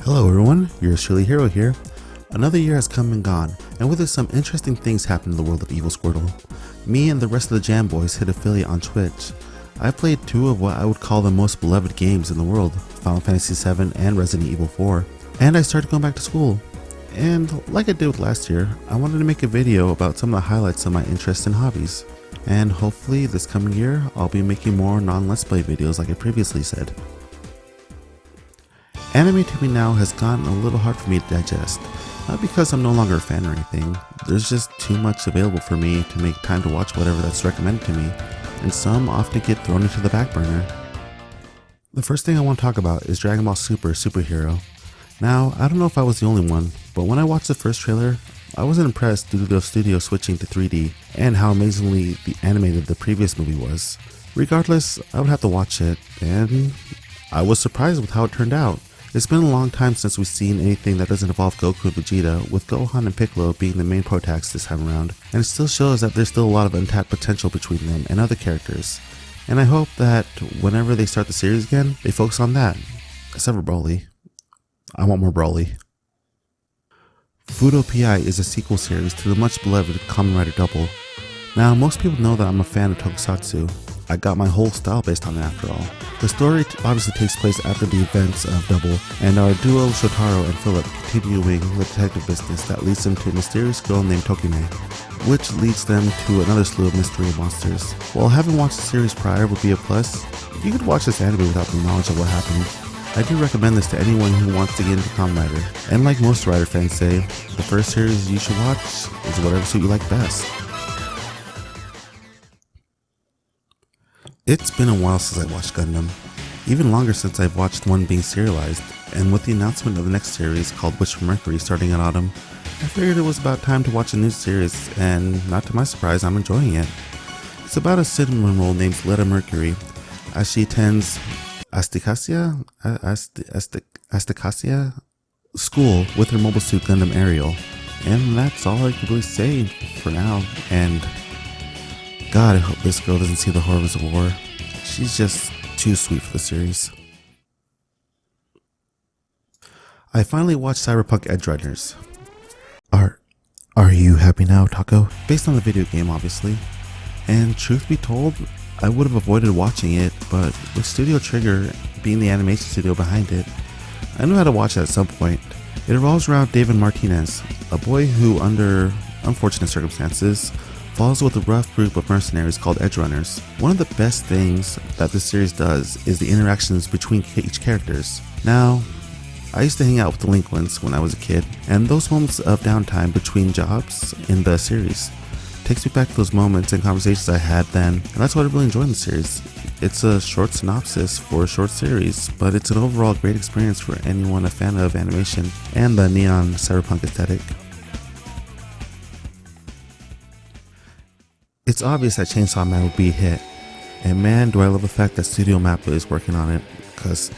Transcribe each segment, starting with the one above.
Hello everyone, yours truly Hero here. Another year has come and gone, and with it some interesting things happen in the world of Evil Squirtle. Me and the rest of the Jam Boys hit affiliate on Twitch. I've played two of what I would call the most beloved games in the world, Final Fantasy VII and Resident Evil 4. And I started going back to school. And like I did with last year, I wanted to make a video about some of the highlights of my interests and hobbies. And hopefully this coming year, I'll be making more non-Let's Play videos like I previously said. Anime to me now has gotten a little hard for me to digest. Not because I'm no longer a fan or anything, there's just too much available for me to make time to watch whatever that's recommended to me, and some often get thrown into the back burner. The first thing I want to talk about is Dragon Ball Super Superhero. Now, I don't know if I was the only one, but when I watched the first trailer, I wasn't impressed due to the studio switching to 3D and how amazingly animated the previous movie was. Regardless, I would have to watch it, and I was surprised with how it turned out. It's been a long time since we've seen anything that doesn't involve Goku and Vegeta, with Gohan and Piccolo being the main protagonists this time around, and it still shows that there's still a lot of untapped potential between them and other characters. And I hope that whenever they start the series again, they focus on that. Except for Broly. I want more Broly. Fudo PI is a sequel series to the much beloved Kamen Rider Double. Now, most people know that I'm a fan of Tokusatsu. I got my whole style based on it after all. The story obviously takes place after the events of Double, and our duo Shotaro and Philip continuing the detective business that leads them to a mysterious girl named Tokime, which leads them to another slew of mystery monsters. While having watched the series prior would be a plus, you could watch this anime without the knowledge of what happened. I do recommend this to anyone who wants to get into Kamen Rider, and like most Rider fans say, the first series you should watch is whatever suit you like best. It's been a while since I watched Gundam, even longer since I've watched one being serialized, and with the announcement of the next series called Witch from Mercury starting in autumn, I figured it was about time to watch a new series, and not to my surprise, I'm enjoying it. It's about a cinnamon roll named Letta Mercury, as she attends Astacacia school with her mobile suit Gundam Ariel, and that's all I can really say for now, and God, I hope this girl doesn't see the horrors of war. She's just too sweet for the series. I finally watched Cyberpunk Edgerunners. Are you happy now, Taco? Based on the video game, obviously. And truth be told, I would have avoided watching it, but with Studio Trigger being the animation studio behind it, I knew how to watch it at some point. It revolves around David Martinez, a boy who, under unfortunate circumstances, falls with a rough group of mercenaries called Edgerunners. One of the best things that this series does is the interactions between each characters. Now, I used to hang out with delinquents when I was a kid, and those moments of downtime between jobs in the series takes me back to those moments and conversations I had then, and that's what I really enjoy in the series. It's a short synopsis for a short series, but it's an overall great experience for anyone a fan of animation and the neon cyberpunk aesthetic. It's obvious that Chainsaw Man would be a hit, and man do I love the fact that Studio Mappa is working on it, cause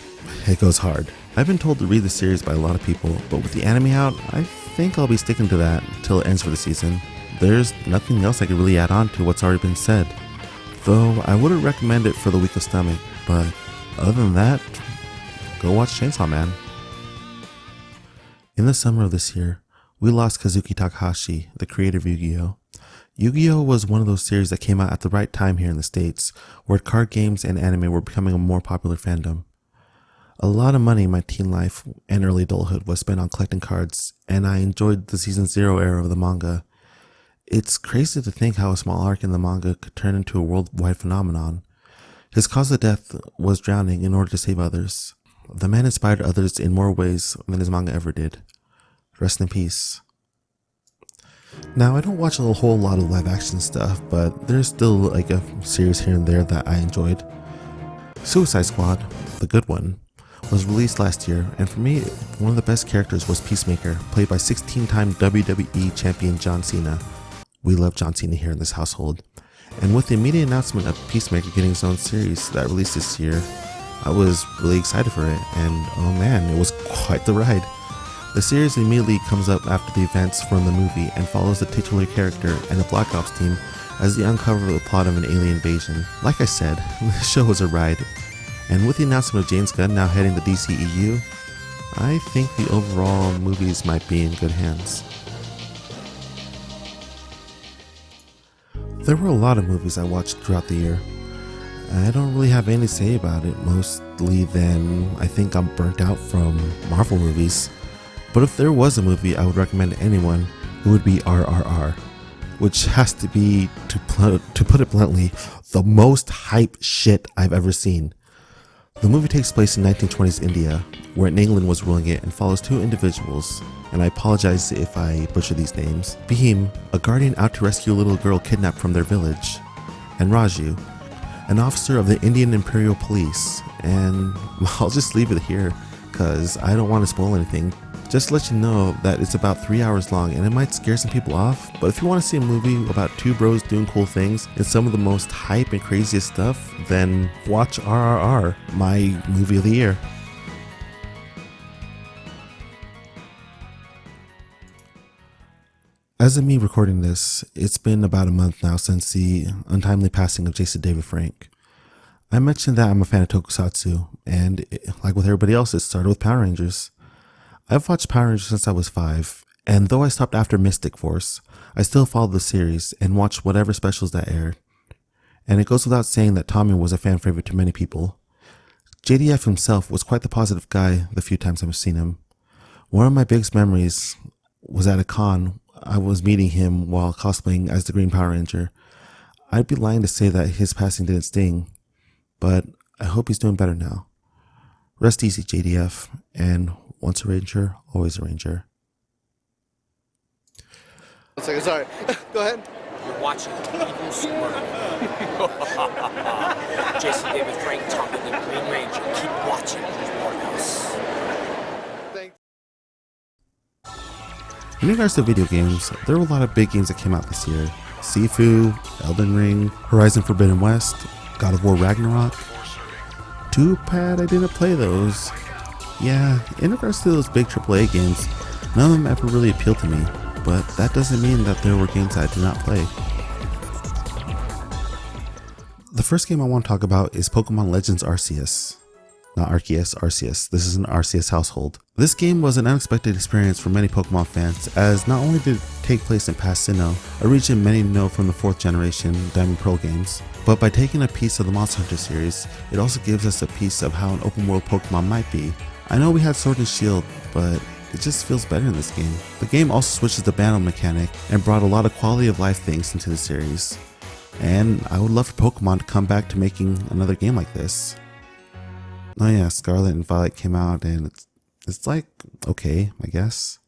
it goes hard. I've been told to read the series by a lot of people, but with the anime out, I think I'll be sticking to that till it ends for the season. There's nothing else I can really add on to what's already been said, though I wouldn't recommend it for the weak of stomach, but other than that, go watch Chainsaw Man. In the summer of this year, we lost Kazuki Takahashi, the creator of Yu-Gi-Oh! Yu-Gi-Oh! Was one of those series that came out at the right time here in the States, where card games and anime were becoming a more popular fandom. A lot of money in my teen life and early adulthood was spent on collecting cards, and I enjoyed the Season 0 era of the manga. It's crazy to think how a small arc in the manga could turn into a worldwide phenomenon. His cause of death was drowning in order to save others. The man inspired others in more ways than his manga ever did. Rest in peace. Now, I don't watch a whole lot of live action stuff, but there's still like a series here and there that I enjoyed. Suicide Squad, the good one, was released last year, and for me, one of the best characters was Peacemaker, played by 16-time WWE champion John Cena. We love John Cena here in this household. And with the immediate announcement of Peacemaker getting his own series that released this year, I was really excited for it, and oh man, it was quite the ride. The series immediately comes up after the events from the movie and follows the titular character and the Black Ops team as they uncover the plot of an alien invasion. Like I said, the show was a ride, and with the announcement of James Gunn now heading the DCEU, I think the overall movies might be in good hands. There were a lot of movies I watched throughout the year. I don't really have anything to say about it, mostly than I think I'm burnt out from Marvel movies. But if there was a movie I would recommend to anyone, it would be RRR, which has to be, to put it bluntly, the most hype shit I've ever seen. The movie takes place in 1920s India, where England was ruling it, and follows two individuals, and I apologize if I butcher these names. Bhim, a guardian out to rescue a little girl kidnapped from their village, and Raju, an officer of the Indian Imperial Police. And I'll just leave it here, cause I don't want to spoil anything. Just to let you know that it's about 3 hours long, and it might scare some people off, but if you want to see a movie about two bros doing cool things and some of the most hype and craziest stuff, then watch RRR, my movie of the year. As of me recording this, it's been about a month now since the untimely passing of Jason David Frank. I mentioned that I'm a fan of tokusatsu, and like with everybody else, it started with Power Rangers. I've watched Power Rangers since I was 5, and though I stopped after Mystic Force, I still followed the series and watched whatever specials that aired. And it goes without saying that Tommy was a fan favorite to many people. JDF himself was quite the positive guy the few times I've seen him. One of my biggest memories was at a con. I was meeting him while cosplaying as the Green Power Ranger. I'd be lying to say that his passing didn't sting, but I hope he's doing better now. Rest easy, JDF, and once a Ranger, always a Ranger. 1 second, sorry. Go ahead. You're watching Evil Smirk. Jason David Frank, Tommy the Green Ranger. Keep watching Warhouse. Thanks. In regards to video games, there were a lot of big games that came out this year. Sifu, Elden Ring, Horizon Forbidden West, God of War Ragnarok. Too bad I didn't play those. Yeah, in regards to those big AAA games, none of them ever really appealed to me, but that doesn't mean that there were games that I did not play. The first game I want to talk about is Pokemon Legends Arceus. Not Arceus, Arceus. This is an Arceus household. This game was an unexpected experience for many Pokemon fans, as not only did it take place in past Sinnoh, a region many know from the 4th generation Diamond Pearl games, but by taking a piece of the Monster Hunter series, it also gives us a piece of how an open world Pokemon might be. I know we had Sword and Shield, but it just feels better in this game. The game also switches the battle mechanic and brought a lot of quality of life things into the series. And I would love for Pokemon to come back to making another game like this. Oh yeah, Scarlet and Violet came out and it's like, okay, I guess.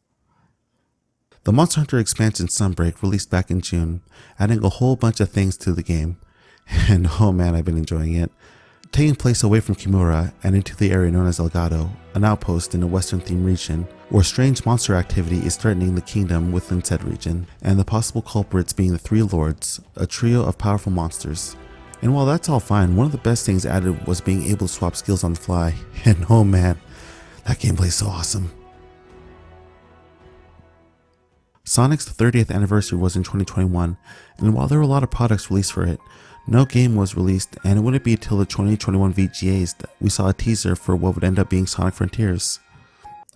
The Monster Hunter expansion Sunbreak released back in June, adding a whole bunch of things to the game. And oh man, I've been enjoying it. Taking place away from Kimura and into the area known as Elgato, an outpost in a western themed region, where strange monster activity is threatening the kingdom within said region, and the possible culprits being the Three Lords, a trio of powerful monsters. And while that's all fine, one of the best things added was being able to swap skills on the fly, and oh man, that gameplay is so awesome. Sonic's 30th anniversary was in 2021, and while there were a lot of products released for it, no game was released, and it wouldn't be until the 2021 VGAs that we saw a teaser for what would end up being Sonic Frontiers.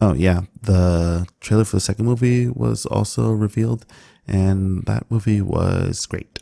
Oh yeah, the trailer for the second movie was also revealed, and that movie was great.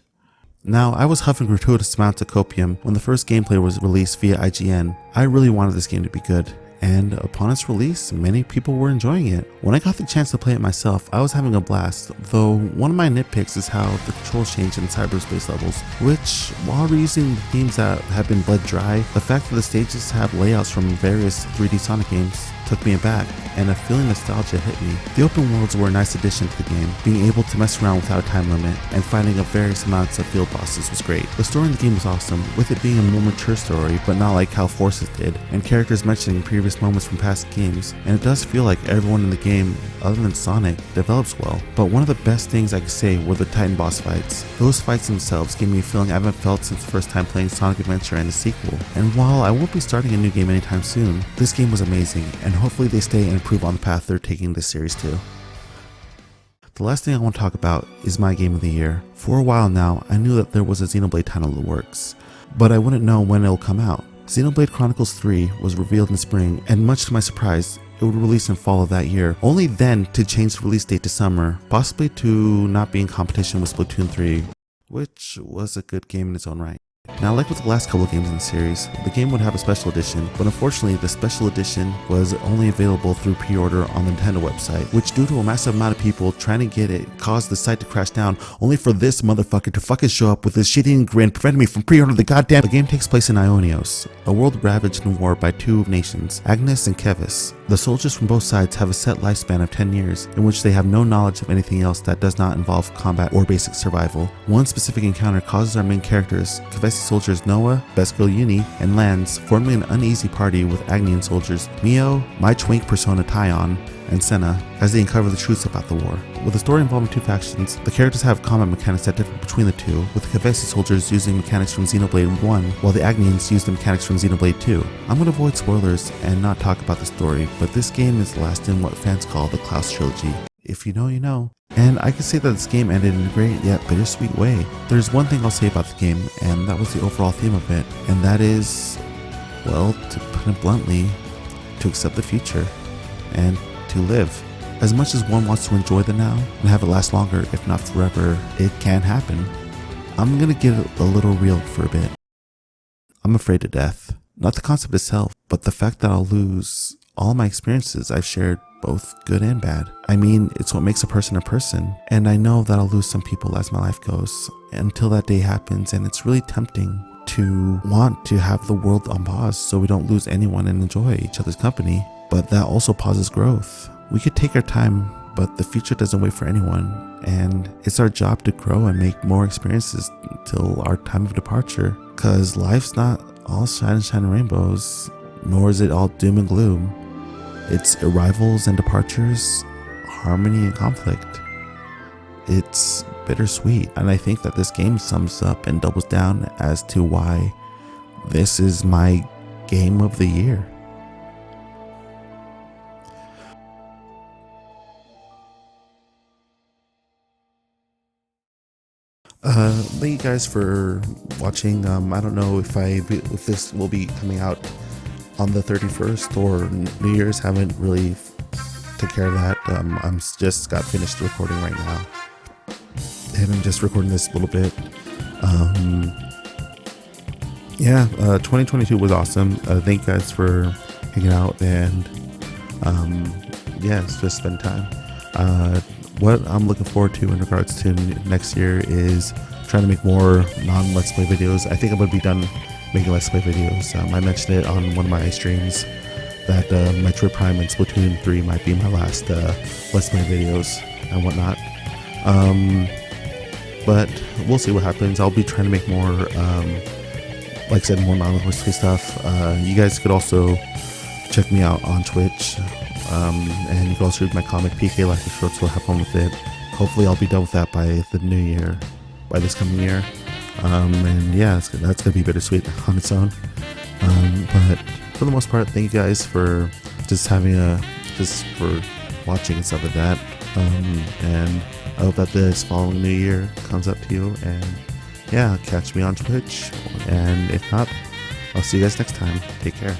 Now, I was huffing gratuitous amounts of copium when the first gameplay was released via IGN. I really wanted this game to be good, and upon its release, many people were enjoying it. When I got the chance to play it myself, I was having a blast, though one of my nitpicks is how the controls change in cyberspace levels, which, while reusing the themes that have been bled dry, the fact that the stages have layouts from various 3D Sonic games took me aback, and a feeling of nostalgia hit me. The open worlds were a nice addition to the game. Being able to mess around without a time limit and fighting up various amounts of field bosses was great. The story in the game was awesome, with it being a more mature story, but not like how Forces did, and characters mentioning previous moments from past games, and it does feel like everyone in the game, other than Sonic, develops well. But one of the best things I could say were the Titan boss fights. Those fights themselves gave me a feeling I haven't felt since the first time playing Sonic Adventure and the sequel. And while I won't be starting a new game anytime soon, this game was amazing, and hopefully they stay and improve on the path they're taking this series to. The last thing I want to talk about is my game of the year. For a while now, I knew that there was a Xenoblade title in the works, but I wouldn't know when it'll come out. Xenoblade Chronicles 3 was revealed in spring, and much to my surprise, it would release in fall of that year, only then to change the release date to summer, possibly to not be in competition with Splatoon 3, which was a good game in its own right. Now, like with the last couple of games in the series, the game would have a special edition, but unfortunately the special edition was only available through pre-order on the Nintendo website, which due to a massive amount of people trying to get it caused the site to crash down, only for this motherfucker to fucking show up with his shitty grin preventing me from pre-ordering the goddamn. The game takes place in Ionios, a world ravaged in war by two nations, Agnes and Kevis. The soldiers from both sides have a set lifespan of 10 years, in which they have no knowledge of anything else that does not involve combat or basic survival. One specific encounter causes our main characters, Kevesi soldiers Noah, Best Girl Uni, and Lance, forming an uneasy party with Agnian soldiers Mio, My Twink persona Tyon, and Senna, as they uncover the truths about the war. With the story involving two factions, the characters have combat mechanics that differ between the two, with the Kevesi soldiers using mechanics from Xenoblade 1, while the Agnians use the mechanics from Xenoblade 2. I'm going to avoid spoilers and not talk about the story, but this game is the last in what fans call the Klaus trilogy. If you know, you know. And I can say that this game ended in a great yet bittersweet way. There's one thing I'll say about the game, and that was the overall theme of it, and that is, well, to put it bluntly, to accept the future, and to live. As much as one wants to enjoy the now and have it last longer, if not forever, it can happen. I'm gonna get a little real for a bit. I'm afraid of death. Not the concept itself, but the fact that I'll lose all my experiences I've shared, both good and bad. I mean, it's what makes a person, and I know that I'll lose some people as my life goes until that day happens, and it's really tempting to want to have the world on pause so we don't lose anyone and enjoy each other's company, but that also pauses growth. We could take our time, but the future doesn't wait for anyone, and it's our job to grow and make more experiences until our time of departure, cause life's not all shine and rainbows, nor is it all doom and gloom. It's arrivals and departures, harmony and conflict. It's bittersweet, and I think that this game sums up and doubles down as to why this is my game of the year. Thank you guys for watching. I don't know if this will be coming out on the 31st or New Year's. Haven't really took care of that. I'm just got finished recording right now, and I'm just recording this a little bit. 2022 was awesome. Thank you guys for hanging out, and it's just spend time. What I'm looking forward to in regards to next year is trying to make more non-Let's Play videos. I think I'm going to be done making Let's Play videos. I mentioned it on one of my streams that Metroid Prime and Splatoon 3 might be my last Let's Play videos and whatnot. But we'll see what happens. I'll be trying to make more, like I said, more non-Let's Play stuff. You guys could also check me out on Twitch. And you can also read my comic PK Life is Short, so have fun with it. Hopefully I'll be done with that by the new year, by this coming year. That's gonna be bittersweet on its own. But for the most part, thank you guys for just for watching and stuff like that. And I hope that this following new year comes up to you, and catch me on Twitch. And if not, I'll see you guys next time. Take care.